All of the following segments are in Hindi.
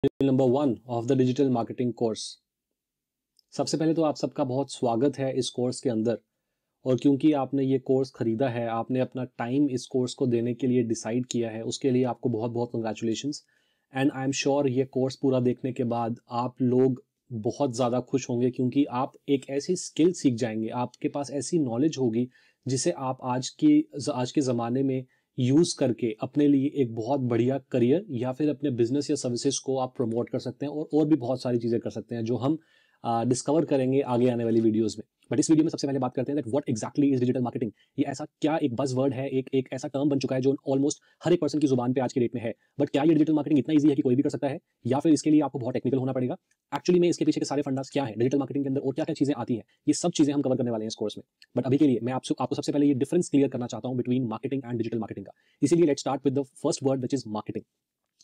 Number 1 of the digital marketing course. सबसे पहले तो आप सबका बहुत स्वागत है इस कोर्स के अंदर। और क्योंकि आपने ये कोर्स खरीदा है, आपने अपना टाइम इस कोर्स को देने के लिए डिसाइड किया है, उसके लिए आपको बहुत बहुत congratulations. And I am sure ये कोर्स पूरा देखने के बाद आप लोग बहुत ज़्यादा खुश होंगे, क्योंकि आप एक ऐसी स्किल सीख जाएंगे, आपके पास ऐसी नॉलेज होगी जिसे आप आज के ज़माने में यूज़ करके अपने लिए एक बहुत बढ़िया करियर या फिर अपने बिजनेस या सर्विसेज को आप प्रमोट कर सकते हैं, और भी बहुत सारी चीज़ें कर सकते हैं जो हम डिस्कवर करेंगे आगे आने वाली वीडियोस में। बट इस वीडियो में सबसे पहले बात करते हैं that what exactly is digital marketing. ये ऐसा क्या एक बज़ वर्ड है, एक ऐसा टर्म बन चुका है जो ऑलमोस्ट हर एक पर्सन की जुबान पे आज की डेट में है। बट क्या ये डिजिटल मार्केटिंग इतना ईजी है कि कोई भी कर सकता है, या फिर इसके लिए आपको बहुत टेक्निकल होना पड़ेगा? एक्चुअली में इसके पीछे के सारे फंडास क्या है डिजिटल मार्केटिंग के अंदर, और क्या क्या चीजें आती हैं, ये सब चीजें हम कवर करने वाले हैं इस कोर्स में। बट अभी के लिए मैं आपको सबसे पहले ये डिफरेंस क्लियर करना चाहता हूं between marketing and digital marketing का। इसीलिए let's start with the first word which is marketing.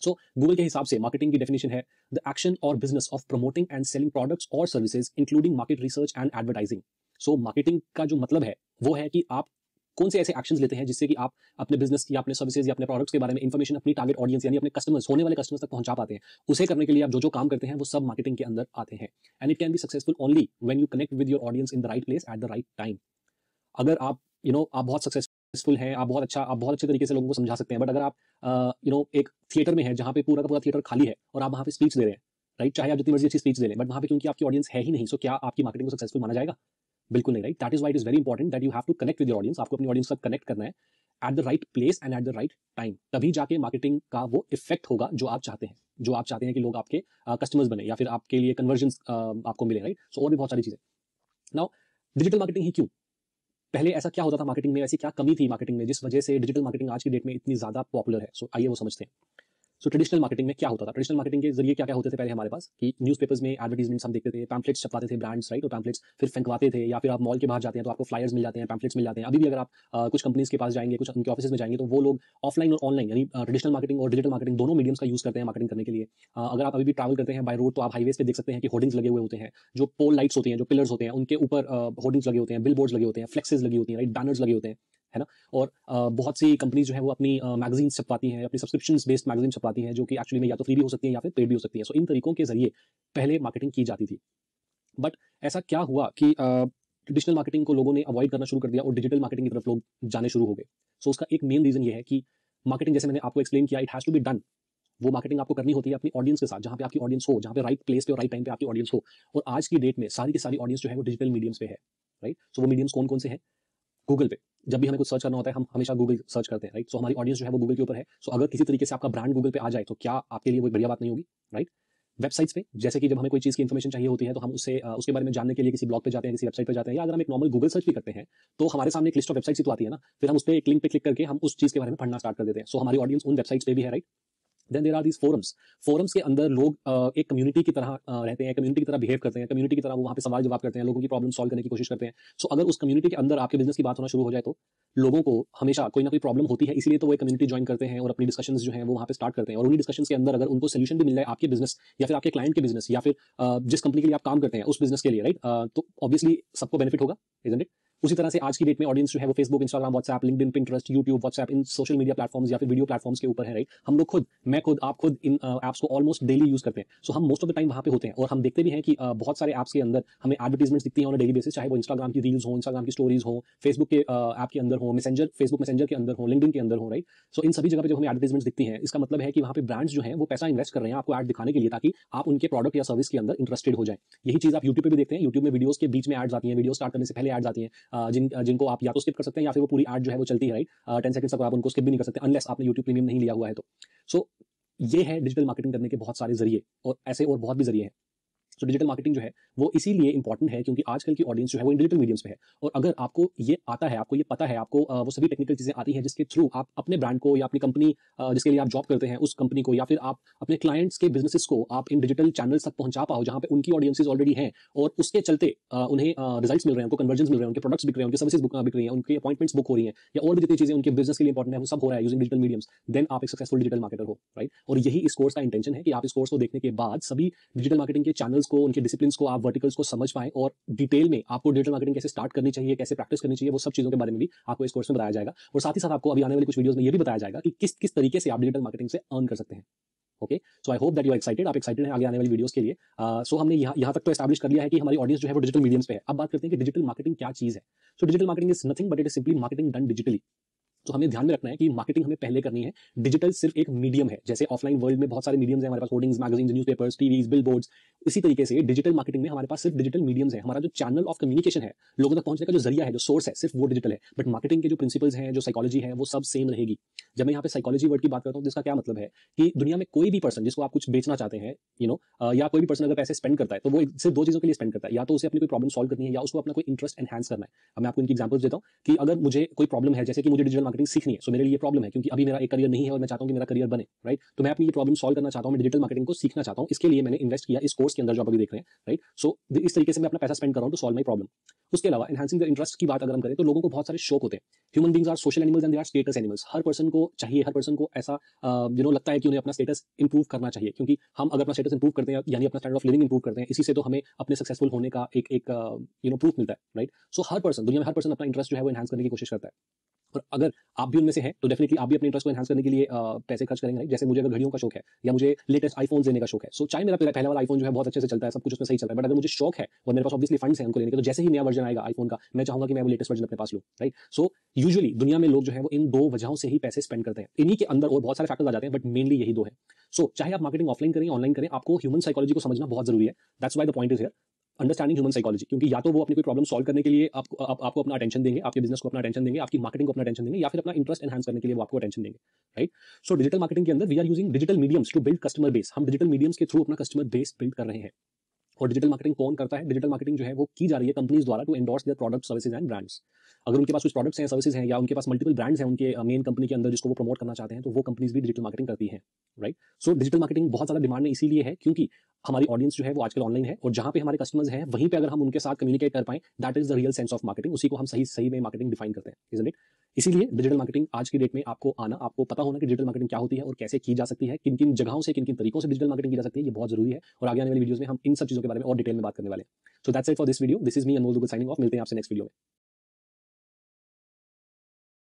So Google के हिसाब से मार्केटिंग की डेफिनेशन है द एक्शन और business of promoting and selling products और services including market research and advertising. So marketing का जो मतलब है वो है कि आप कौन से ऐसे एक्शंस लेते हैं जिससे कि आप अपने बिजनेस या अपने सर्विसेज या अपने प्रोडक्ट्स के बारे में इंफॉर्मेशन अपनी टारगेट ऑडियंस यानी अपने कस्टमर्स, होने वाले कस्टमर्स तक पहुंचा पाते हैं। उसे करने के लिए आप जो जो काम करते हैं वो सब मार्केटिंग के अंदर आते हैं। And it can be successful only when you connect with your audience in the right place at the right time. अगर आप आप बहुत सक्सेसफुल हैं, आप बहुत अच्छे तरीके से लोगों को समझा सकते हैं, बट अगर आप एक थिएटर में है जहां पे पूरा का पूरा थिएटर खाली है और आप वहां पे स्पीच दे रहे हैं, राइट, चाहे आप जितनी मर्जी अच्छी स्पीच दे लें, बट वहां पे क्योंकि आपकी ऑडियंस है ही नहीं, सो क्या आपकी मार्केटिंग को सक्सेसफुल माना जाएगा? बिल्कुल नहीं, right. That is why it is very important that you have to connect with your audience. आपको अपनी ऑडियंस के साथ कनेक्ट करना है at the right place and at the right time, तभी जाके मार्केटिंग का वो इफेक्ट होगा जो आप चाहते हैं, कि लोग आपके कस्टमर्स बने या फिर आपके लिए कन्वर्जन आपको मिले, राइट। सो और भी बहुत सारी चीजें। नाउ डिजिटल मार्केटिंग ही क्यों? पहले ऐसा क्या होता था मार्केटिंग में, ऐसी क्या कमी थी मार्केटिंग में जिस वजह से डिजिटल मार्केटिंग आज की डेट में इतनी ज्यादा पॉपुलर है? सो आइए वो समझते हैं। सो ट्रेडिशनल मार्केटिंग में क्या होता था? ट्रेडिशनल मार्केटिंग के जरिए क्या क्या होते थे पहले हमारे पास, कि न्यूज़पेपर्स में एडवर्टाइजमेंट्स हम देखते थे, पैम्फलेट्स छपवाते थे ब्रांड्स, राइट, और पैम्फलेट्स फिर फेंकवाते थे, या फिर आप मॉल के बाहर जाते हैं तो आपको फ्लायर्स मिल जाते हैं, पैम्फलेट्स मिल जाते हैं। अभी भी अगर आप कुछ कंपनीज के पास जाएंगे, कुछ उनके ऑफिस में जाएंगे, तो वो लोग ऑफलाइन और ऑनलाइन यानी ट्रेडिशनल मार्केटिंग और डिजिटल मार्केटिंग दोनों मीडियम्स का यूज करते हैं मार्केटिंग करने के लिए। अगर आप अभी भी ट्रैवल करते हैं बाय रोड तो आप हाईवेज पे देख सकते हैं कि होर्डिंग्स लगे हुए होते हैं, जो पोल लाइट्स होती हैं, जो पिलर्स होते हैं, उनके ऊपर होर्डिंग्स लगे होते हैं, बिल बोर्ड्स लगे होते हैं, फ्लेक्सेस लगी होती हैं, राइट, बैनर्स लगे होते हैं, है ना। और बहुत सी कंपनीज जो है वो अपनी मैगजीन छपवाती हैं, अपनी सब्सक्रिप्शन बेस्ड मैगजीन छपवाती हैं, जो कि एक्चुअली में या तो फ्री भी हो सकती है या फिर पेड भी हो सकती है। सो इन तरीकों के जरिए पहले मार्केटिंग की जाती थी। बट ऐसा क्या हुआ कि ट्रेडिशनल मार्केटिंग को लोगों ने अवॉइड करना शुरू कर दिया और डिजिटल मार्केटिंग की तरफ लोग जाने शुरू हो गए। सो उसका एक मेन रीजन ये है कि मार्केटिंग, जैसे मैंने आपको एक्सप्लेन किया, it has to be done. वो मार्केटिंग आपको करनी होती है अपनी ऑडियंस के साथ, जहां पे आपकी ऑडियंस हो, जहां पे राइट प्लेस पे और राइट टाइम पे आपकी ऑडियंस हो। और आज की डेट में सारी की सारी ऑडियंस जो है वो डिजिटल मीडियम्स पे है, राइट। सो वो मीडियम्स कौन कौन से हैं? गूगल पे जब भी हमें कुछ सर्च करना होता है हम हमेशा गूगल सर्च करते हैं, राइट। सो हमारी ऑडियंस जो है वो गूगल के ऊपर है। सो अगर किसी तरीके से आपका ब्रांड गूगल पे आ जाए तो क्या आपके लिए वो बढ़िया बात नहीं होगी, राइट। वेबसाइट्स पे, जैसे कि जब हमें कोई चीज़ की इन्फॉर्मेशन चाहिए होती है तो हम उसके बारे में जानने के लिए किसी ब्लॉग पे जाते हैं, किसी वेबसाइट पे जाते हैं, या अगर हम एक नॉर्मल गूगल सर्च भी करते हैं तो हमारे सामने एक लिस्ट ऑफ वेबसाइट्स ही तो आती है ना। फिर हम उस पर एक लिंक पे क्लिक करके हम उस चीज़ के बारे में पढ़ना स्टार्ट कर देते हैं। सो हमारी ऑडियंस उन वेबसाइट्स पे भी है, right. Then there are these forums. Forums के अंदर लोग एक कम्युनिटी की तरह रहते हैं, कम्युनिटी की तरह बिहेव करते हैं, कम्युनिटी की तरह वो वहाँ पे सवाल जवाब करते हैं, लोगों की प्रॉब्लम सॉल्व करने की कोशिश करते हैं। सो अगर उस कम्युनिटी के अंदर आपके बिजनेस की बात होना शुरू हो जाए तो लोगों को हमेशा कोई ना कोई प्रॉब्लम होती है, इसलिए तो वो एक कम्युनिटी ज्वाइन करते हैं और अपनी डिस्कशंस जो हैं वो वहाँ पे स्टार्ट करते हैं। और उन्हीं डिस्कशंस के अंदर अगर उनको सोल्यूशन भी मिल जाए आपके बिजनेस या फिर आपके क्लाइंट के बिजनेस या फिर जिस कंपनी के लिए आप काम करते हैं उस बिजनेस के लिए, राइट, तो ऑब्वियसली सबको बेनिफिट होगा, इजंट इट। उसी तरह से आज की डेट में ऑडियंस जो है वो Facebook, Instagram, WhatsApp, LinkedIn, Pinterest, YouTube, WhatsApp, इन सोशल मीडिया प्लेटफॉर्म्स या फिर वीडियो प्लेटफॉर्म्स के ऊपर है, राइट। हम लोग खुद, मैं खुद, आप खुद इन ऐप्स को ऑलमोस्ट डेली यूज करते हैं। सो हम मोस्ट ऑफ द टाइम वहाँ पे होते हैं और हम देखते भी हैं कि बहुत सारे ऐप्स के अंदर हमें एडवर्टीजमेंट्स दिखती हैं ऑन डेली बेसिस, चाहे वो इंस्टाग्राम की रील्स हो, इंस्टाग्राम की स्टोरीज हो, फेसबुक के ऐप के अंदर हो, मैसेंजर, फेसबुक मैसेंजर के अंदर हो, लिंक्डइन के अंदर हो, राइट। सो इन सभी जगह पे जो हमें एडवर्टीजमेंट्स दिखती हैं, इसका मतलब है कि वहाँ पे ब्रांड्स जो हैं वो पैसा इन्वेस्ट कर रहे हैं आपको ऐड दिखाने के लिए, ताकि आप उनके प्रोडक्ट या सर्विस के अंदर इंटरेस्टेड हो जाए। यही चीज आप यूट्यूब पे भी देखते हैं। यूट्यूब में वीडियोस के बीच में एड्स आती हैं, वीडियो स्टार्ट करने से पहले एड्स आती हैं, जिनको आप या तो स्किप कर सकते हैं या फिर वो पूरी ऐड जो है वो चलती है, राइट। 10 सेकंड्स तक आप उनको स्किप भी नहीं कर सकते अनलेस आपने यूट्यूब प्रीमियम नहीं लिया हुआ है तो। सो ये है डिजिटल मार्केटिंग करने के बहुत सारे जरिए, और ऐसे और बहुत भी जरिए हैं। तो डिजिटल मार्केटिंग जो है वो इसीलिए इंपॉर्टेंट है क्योंकि आजकल की ऑडियंस जो है वो इन डिजिटल मीडियम्स पे है। और अगर आपको ये आता है, आपको ये पता है, आपको वो सभी टेक्निकल चीजें आती हैं जिसके थ्रू आप अपने ब्रांड को या अपनी कंपनी जिसके लिए आप जॉब करते हैं उस कंपनी को, या फिर आप अपने क्लाइंट्स के बिजनेसेस को आप इन डिजिटल चैनल्स तक पहुंचा पाओ जहां पे उनकी ऑडियंसेस ऑलरेडी हैं, और उसके चलते उन्हें रिजल्ट्स मिल रहे हैं, उनको कन्वर्जन मिल रहे हैं, उनके प्रोडक्ट्स बिक रहे हैं, उनकी सर्विसेज बिक रही हैं, उनकी अपॉइंटमेंट्स बुक हो रही हैं, या और भी जितनी चीजें उनके बिजनेस के लिए इंपॉर्टेंट है वो सब हो रहा है यूजिंग डिजिटल मीडियम्स, देन आप एक सक्सेसफुल डिजिटल मार्केटर हो, राइट। और यही इस कोर्स का इंटेंशन है कि आप इस कोर्स को देखने के बाद सभी डिजिटल मार्केटिंग के चैनल्स को, उनके डिसिप्लिन को, आप वर्टिकल्स को समझ पाएं, और डिटेल में आपको डिजिटल मार्केटिंग कैसे स्टार्ट करनी चाहिए, कैसे प्रैक्टिस करनी चाहिए, वो सब चीजों के बारे में भी आपको इस कोर्स में बताया जाएगा। और साथ ही साथ आपको अभी आने वाली कुछ वीडियोस में ये भी बताया जाएगा कि किस किस तरीके से आप डिजिटल मार्केटिंग से अर्न कर सकते हैं। Okay, so I hope that you are excited, आप एक्साइटेड हैं आगे आने वाली वीडियोस के लिए। सो हमने यहाँ तक तो एस्टैब्लिश कर लिया है कि हमारी ऑडियंस जो है वो डिजिटल मीडियम्स पे है। अब बात करते हैं कि डिजिटल मार्केटिंग क्या चीज़ है। So digital marketing is nothing but it is simply marketing done digitally. तो हमें ध्यान में रखना है कि मार्केटिंग हमें पहले करनी है, डिजिटल सिर्फ एक मीडियम है। जैसे ऑफलाइन वर्ल्ड में बहुत सारे मीडियम्स हैं हमारे पास, hoardings, magazines, newspapers, TVs, billboards, इसी तरीके से डिजिटल मार्केटिंग में हमारे पास सिर्फ डिजिटल मीडियम्स है। हमारा जो चैनल ऑफ कम्युनिकेशन है, लोगों तक पहुंचने का जो जरिया है, जो सोर्स है, सिर्फ वो डिजिटल है। बट मार्केटिंग के जो प्रिंसिपल्स हैं, जो साइकोलॉजी है, वो सब सेम रहेगी। जब मैं यहाँ पे साइकोलॉजी वर्ड की बात करता हूँ तो इसका क्या मतलब है कि दुनिया में कोई भी पर्सन जिसको आप कुछ बेचना चाहते हैं, या कोई भी पर्सन अगर पैसे स्पेंड करता है तो वो सिर्फ दो चीजों के लिए स्पेंड करता है, या तो उसे अपनी कोई प्रॉब्लम सॉल्व करनी है या उसको अपना कोई इंटरेस्ट एनहांस करना है। अब मैं आपको इनकी एग्जांपल्स देता हूँ कि अगर मुझे कोई प्रॉब्लम है, जैसे कि मुझे डिजिटल मार्केटिंग सीखनी है, सो मेरे लिए प्रॉब्लम है क्योंकि अभी मेरा एक करियर नहीं है और मैं चाहता हूँ कि मेरा करियर बने, राइट। तो मैं अपनी ये प्रॉब्लम सॉल्व करना चाहता हूँ, मैं डिजिटल मार्केटिंग को सीखना चाहता हूँ, इसके लिए मैंने इन्वेस्ट किया इस कोर्स के अंदर जो आप अभी देख रहे हैं, राइट। सो इस तरीके से मैं अपना पैसा स्पेंड कर रहा हूँ टू सॉल्व माई प्रॉब्लम। उसके अलावा एनहांसिंग द इंटरेस्ट की बात अगर हम करें तो लोगों को बहुत सारे शौक होते हैं। Human beings are social animals and they are status animals. हर पर्सन को चाहिए, हर पर्सन को ऐसा लगता है कि उन्हें अपना स्टेटस इंप्रूव करना चाहिए, क्योंकि हम अगर अपना स्टेटस इंप्रूव करते हैं यानी अपना स्टैंडर्ड ऑफ लिविंग इंप्रूव करते हैं, इसी से तो हमें अपने सक्सेसफुल होने का एक प्रूफ मिलता है, राइट। सो हर पर्सन, दुनिया में हर पर्सन अपना इंटरेस्ट जो है वो एनहांस करने की कोशिश करता है। और अगर आप भी उनमें से हैं तो डेफिनेटली आप भी अपने इंटरेस्ट को एनहांस करने के लिए पैसे खर्च करेंगे, राइट। जैसे मुझे अगर घड़ियों का शौक है या मुझे लेटेस्ट आईफोन लेने का शौक है, सो चाहे मेरा पहला वाला आईफोन जो है बहुत अच्छे से चलता है, सब कुछ उसमें सही चल रहा है, बट अगर मुझे शौक है और मेरे पास ऑब्वियसली फंड्स हैं उनको लेने के, तो जैसे ही नया वर्जन आएगा आईफोन का, मैं चाहूंगा कि मैं वो लेटेस्ट वर्जन अपने पास लूं, राइट। सो यूजुअली दुनिया में लोग जो है वो इन दो वजहों से ही पैसे स्पेंड करते हैं। इन्हीं के अंदर और बहुत सारे फैक्टर्स आ जाते हैं, बट मेनली यही दो है। सो चाहे आप मार्केटिंग ऑफलाइन करें ऑनलाइन करें, आपको ह्यूमन साइकोलॉजी को समझना बहुत जरूरी है। That's why the point is here understanding human psychology, क्योंकि या तो वो अपनी कोई प्रॉब्लम सॉल्व करने के लिए आपको अपना अटेंशन देंगे, आपके बिजनेस को अपना अटेंशन देंगे, आपकी मार्केटिंग को अपना अटेंशन देंगे, या फिर अपना इंटरेस्ट एनहांस करने के लिए वो आपको अटेंशन देंगे, राइट। सो डिजिटल मार्केटिंग के अंदर we are using digital mediums to build customer base. हम डिजिटल मीडियम्स के थ्रू अपना कस्टमर बेस बिल्ड कर रहे हैं। और डिजिटल मार्केटिंग कौन करता है? डिजिटल मार्केटिंग जो है वो की जा रही है कंपनीज द्वारा to endorse their product, services and brands. अगर उनके पास कुछ प्रोडक्ट्स हैं, सर्विसेज हैं, या उनके पास मल्टीपल ब्रांड्स हैं उनके मेन कंपनी के अंदर जिसको वो प्रमोट करना चाहते हैं, तो वो कंपनीज भी डिजिटल मार्केटिंग करती हैं, राइट। सो डिजिटल मार्केटिंग बहुत ज्यादा डिमांड में इसीलिए है क्योंकि हमारी ऑडियंस जो है वो आजकल ऑनलाइन है, और जहां पे हमारे कस्टमर्स हैं वहीं पे अगर हम उनके साथ कम्युनिकेट कर पाएं, that is the real sense of marketing. उसी को हम सही सही में मार्केटिंग डिफाइन करते हैं, इजंट इट। इसीलिए डिजिटल मार्केटिंग आज की डेट में आपको पता होना कि डिजिटल मार्केटिंग क्या होती है और कैसे की जा सकती है, किन किन जगहों से, किन किन तरीकों से डिजिटल मार्केटिंग की जा सकती है, ये बहुत जरूरी है। और आगे आने वाली वीडियोस में हम इन सब चीजों के बारे में और डिटेल में बात करने वाले हैं। So that's it for this video. This is me Anmol Dubey signing off. मिलते हैं आपसे नेक्स्ट वीडियो में।